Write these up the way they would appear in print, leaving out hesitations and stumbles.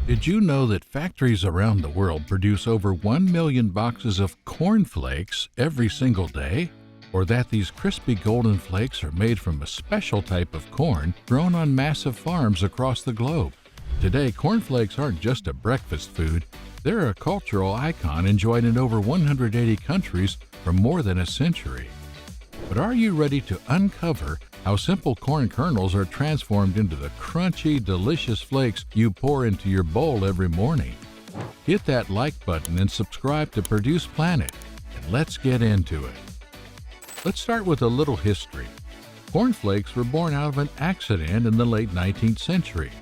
Did you know that factories around the world produce over 1 million boxes of corn flakes every single day? Or that these crispy golden flakes are made from a special type of corn grown on massive farms across the globe? Today, corn flakes aren't just a breakfast food, they're a cultural icon enjoyed in over 180 countries for more than a century. But are you ready to uncover how simple corn kernels are transformed into the crunchy, delicious flakes you pour into your bowl every morning? Hit that like button and subscribe to Produce Planet, and let's get into it. Let's start with a little history. Corn flakes were born out of an accident in the late 19th century.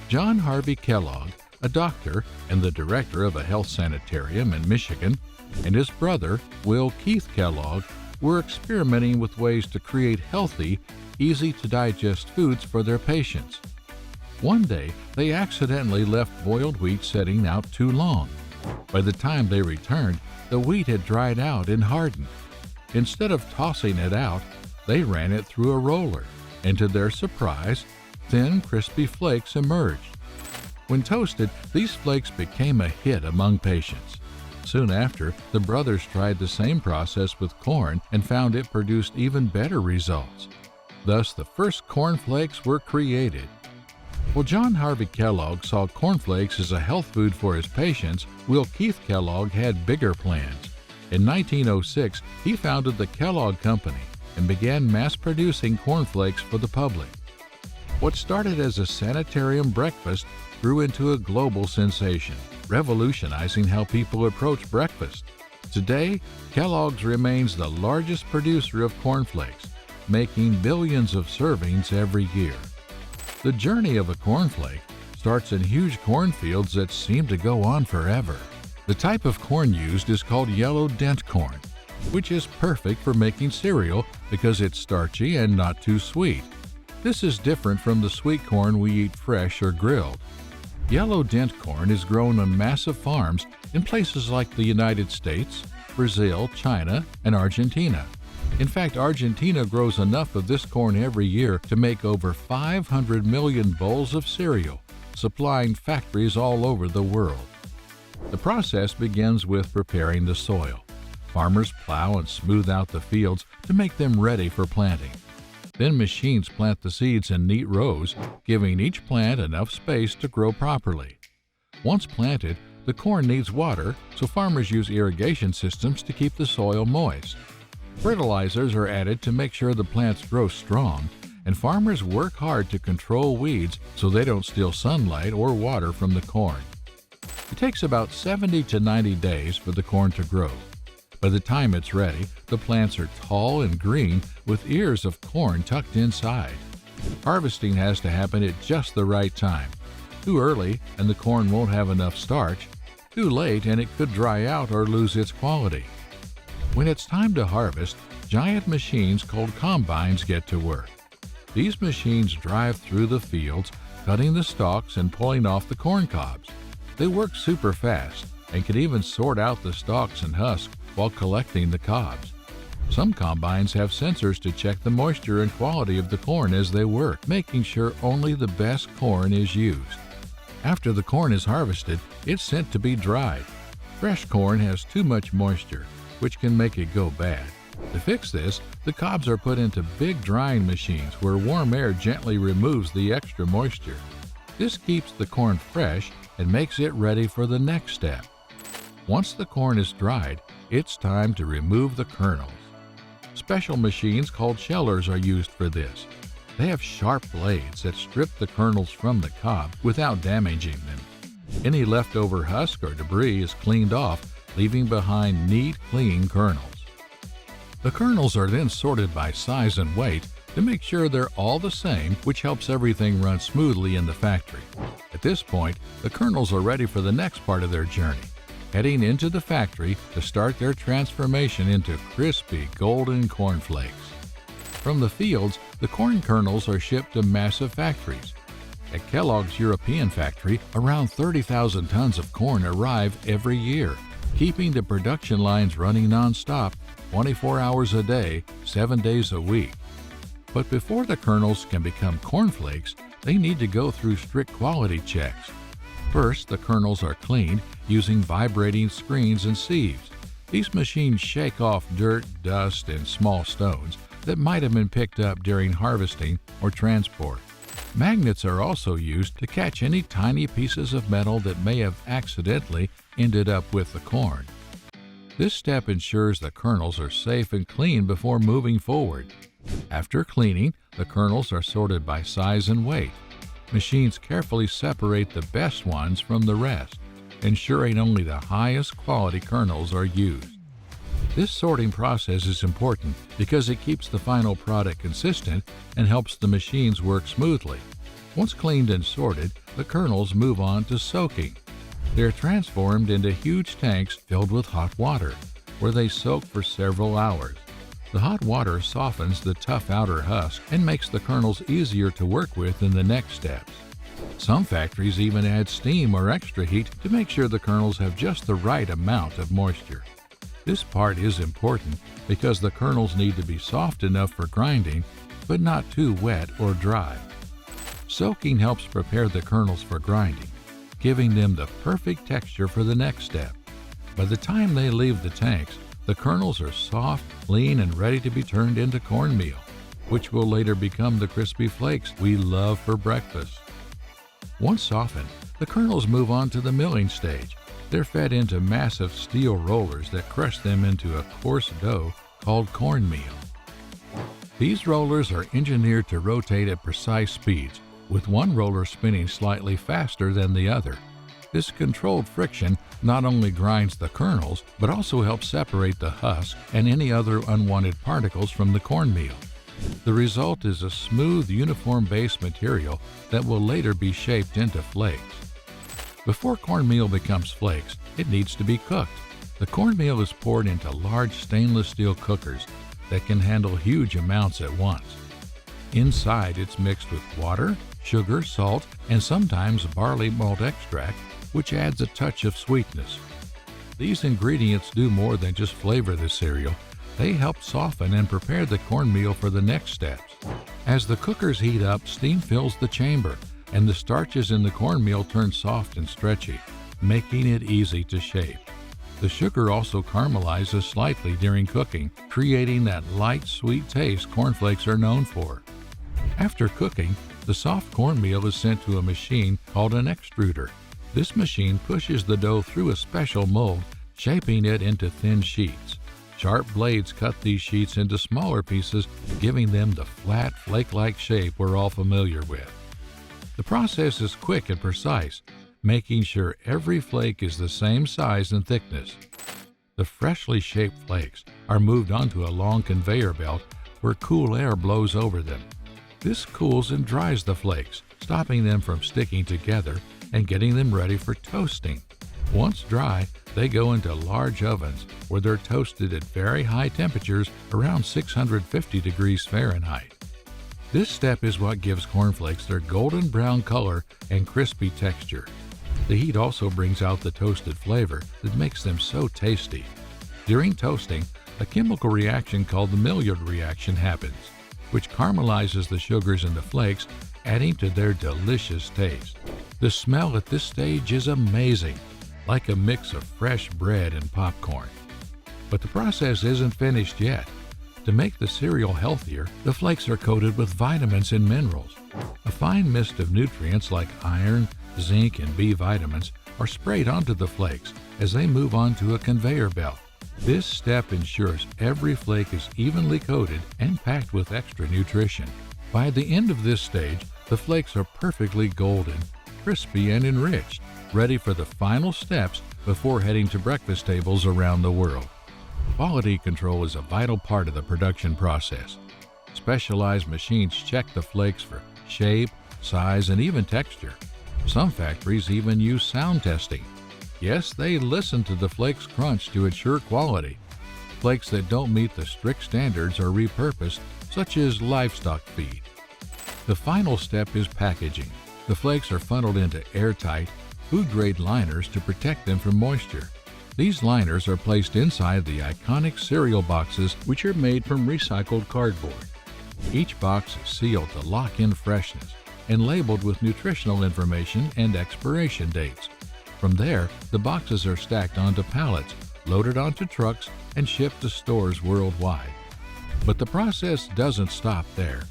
John Harvey Kellogg, a doctor and the director of a health sanitarium in Michigan, and his brother, Will Keith Kellogg, were experimenting with ways to create healthy, easy-to-digest foods for their patients. One day, they accidentally left boiled wheat setting out too long. By the time they returned, the wheat had dried out and hardened. Instead of tossing it out, they ran it through a roller, and to their surprise, thin, crispy flakes emerged. When toasted, these flakes became a hit among patients. Soon after, the brothers tried the same process with corn and found it produced even better results. Thus, the first corn flakes were created. While John Harvey Kellogg saw corn flakes as a health food for his patients, Will Keith Kellogg had bigger plans. In 1906, he founded the Kellogg Company and began mass-producing corn flakes for the public. What started as a sanitarium breakfast grew into a global sensation, revolutionizing how people approach breakfast. Today, Kellogg's remains the largest producer of corn flakes, making billions of servings every year. The journey of a cornflake starts in huge cornfields that seem to go on forever. The type of corn used is called yellow dent corn, which is perfect for making cereal because it's starchy and not too sweet. This is different from the sweet corn we eat fresh or grilled. Yellow dent corn is grown on massive farms in places like the United States, Brazil, China, and Argentina. In fact, Argentina grows enough of this corn every year to make over 500 million bowls of cereal, supplying factories all over the world. The process begins with preparing the soil. Farmers plow and smooth out the fields to make them ready for planting. Then machines plant the seeds in neat rows, giving each plant enough space to grow properly. Once planted, the corn needs water, so farmers use irrigation systems to keep the soil moist. Fertilizers are added to make sure the plants grow strong, and farmers work hard to control weeds so they don't steal sunlight or water from the corn. It takes about 70 to 90 days for the corn to grow. By the time it's ready, the plants are tall and green with ears of corn tucked inside. Harvesting has to happen at just the right time. Too early and the corn won't have enough starch. Too late and it could dry out or lose its quality. When it's time to harvest, giant machines called combines get to work. These machines drive through the fields, cutting the stalks and pulling off the corn cobs. They work super fast and can even sort out the stalks and husks while collecting the cobs. Some combines have sensors to check the moisture and quality of the corn as they work, making sure only the best corn is used. After the corn is harvested, it's sent to be dried. Fresh corn has too much moisture, which can make it go bad. To fix this, the cobs are put into big drying machines where warm air gently removes the extra moisture. This keeps the corn fresh and makes it ready for the next step. Once the corn is dried, it's time to remove the kernels. Special machines called shellers are used for this. They have sharp blades that strip the kernels from the cob without damaging them. Any leftover husk or debris is cleaned off, leaving behind neat, clean kernels. The kernels are then sorted by size and weight to make sure they're all the same, which helps everything run smoothly in the factory. At this point, the kernels are ready for the next part of their journey, heading into the factory to start their transformation into crispy, golden corn flakes. From the fields, the corn kernels are shipped to massive factories. At Kellogg's European factory, around 30,000 tons of corn arrive every year, keeping the production lines running non-stop, 24 hours a day, 7 days a week. But before the kernels can become corn flakes, they need to go through strict quality checks. First, the kernels are cleaned using vibrating screens and sieves. These machines shake off dirt, dust, and small stones that might have been picked up during harvesting or transport. Magnets are also used to catch any tiny pieces of metal that may have accidentally ended up with the corn. This step ensures the kernels are safe and clean before moving forward. After cleaning, the kernels are sorted by size and weight. Machines carefully separate the best ones from the rest, ensuring only the highest quality kernels are used. This sorting process is important because it keeps the final product consistent and helps the machines work smoothly. Once cleaned and sorted, the kernels move on to soaking. They are transformed into huge tanks filled with hot water, where they soak for several hours. The hot water softens the tough outer husk and makes the kernels easier to work with in the next steps. Some factories even add steam or extra heat to make sure the kernels have just the right amount of moisture. This part is important because the kernels need to be soft enough for grinding, but not too wet or dry. Soaking helps prepare the kernels for grinding, giving them the perfect texture for the next step. By the time they leave the tanks, the kernels are soft, clean, and ready to be turned into cornmeal, which will later become the crispy flakes we love for breakfast. Once softened, the kernels move on to the milling stage. They're fed into massive steel rollers that crush them into a coarse dough called cornmeal. These rollers are engineered to rotate at precise speeds, with one roller spinning slightly faster than the other. This controlled friction not only grinds the kernels, but also helps separate the husk and any other unwanted particles from the cornmeal. The result is a smooth, uniform base material that will later be shaped into flakes. Before cornmeal becomes flakes, it needs to be cooked. The cornmeal is poured into large stainless steel cookers that can handle huge amounts at once. Inside, it's mixed with water, sugar, salt, and sometimes barley malt extract, which adds a touch of sweetness. These ingredients do more than just flavor the cereal. They help soften and prepare the cornmeal for the next steps. As the cookers heat up, steam fills the chamber, and the starches in the cornmeal turn soft and stretchy, making it easy to shape. The sugar also caramelizes slightly during cooking, creating that light, sweet taste cornflakes are known for. After cooking, the soft cornmeal is sent to a machine called an extruder. This machine pushes the dough through a special mold, shaping it into thin sheets. Sharp blades cut these sheets into smaller pieces, giving them the flat, flake-like shape we're all familiar with. The process is quick and precise, making sure every flake is the same size and thickness. The freshly shaped flakes are moved onto a long conveyor belt where cool air blows over them. This cools and dries the flakes, stopping them from sticking together and getting them ready for toasting. Once dry, they go into large ovens where they're toasted at very high temperatures around 650 degrees Fahrenheit. This step is what gives cornflakes their golden brown color and crispy texture. The heat also brings out the toasted flavor that makes them so tasty. During toasting, a chemical reaction called the Maillard reaction happens, which caramelizes the sugars in the flakes, adding to their delicious taste. The smell at this stage is amazing, like a mix of fresh bread and popcorn. But the process isn't finished yet. To make the cereal healthier, the flakes are coated with vitamins and minerals. A fine mist of nutrients like iron, zinc, and B vitamins are sprayed onto the flakes as they move onto a conveyor belt. This step ensures every flake is evenly coated and packed with extra nutrition. By the end of this stage, the flakes are perfectly golden, crispy, and enriched, ready for the final steps before heading to breakfast tables around the world. Quality control is a vital part of the production process. Specialized machines check the flakes for shape, size, and even texture. Some factories even use sound testing. Yes, they listen to the flakes crunch to ensure quality. Flakes that don't meet the strict standards are repurposed, such as livestock feed. The final step is packaging. The flakes are funneled into airtight, food-grade liners to protect them from moisture. These liners are placed inside the iconic cereal boxes, which are made from recycled cardboard. Each box is sealed to lock in freshness, and labeled with nutritional information and expiration dates. From there, the boxes are stacked onto pallets, loaded onto trucks, and shipped to stores worldwide. But the process doesn't stop there.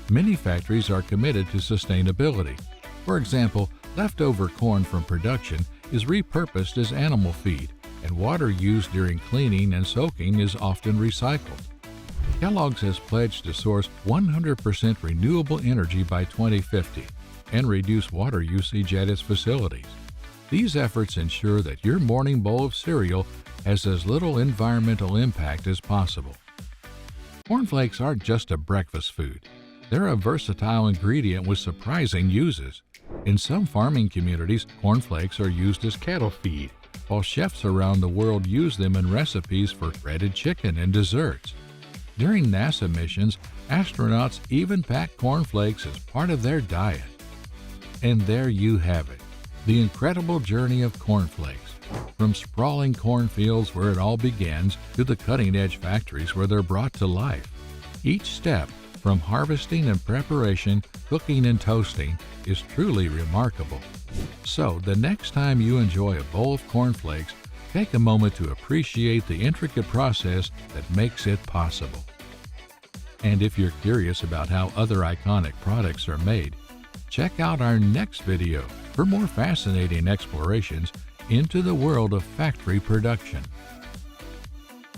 Many factories are committed to sustainability. For example, leftover corn from production is repurposed as animal feed, and water used during cleaning and soaking is often recycled. Kellogg's has pledged to source 100% renewable energy by 2050 and reduce water usage at its facilities. These efforts ensure that your morning bowl of cereal has as little environmental impact as possible. Corn flakes aren't just a breakfast food. They're a versatile ingredient with surprising uses. In some farming communities, corn flakes are used as cattle feed, while chefs around the world use them in recipes for breaded chicken and desserts. During NASA missions, astronauts even pack corn flakes as part of their diet. And there you have it, the incredible journey of corn flakes. From sprawling cornfields where it all begins to the cutting-edge factories where they're brought to life. Each step, from harvesting and preparation, cooking and toasting, is truly remarkable. So, the next time you enjoy a bowl of corn flakes, take a moment to appreciate the intricate process that makes it possible. And if you're curious about how other iconic products are made, check out our next video for more fascinating explorations into the world of factory production.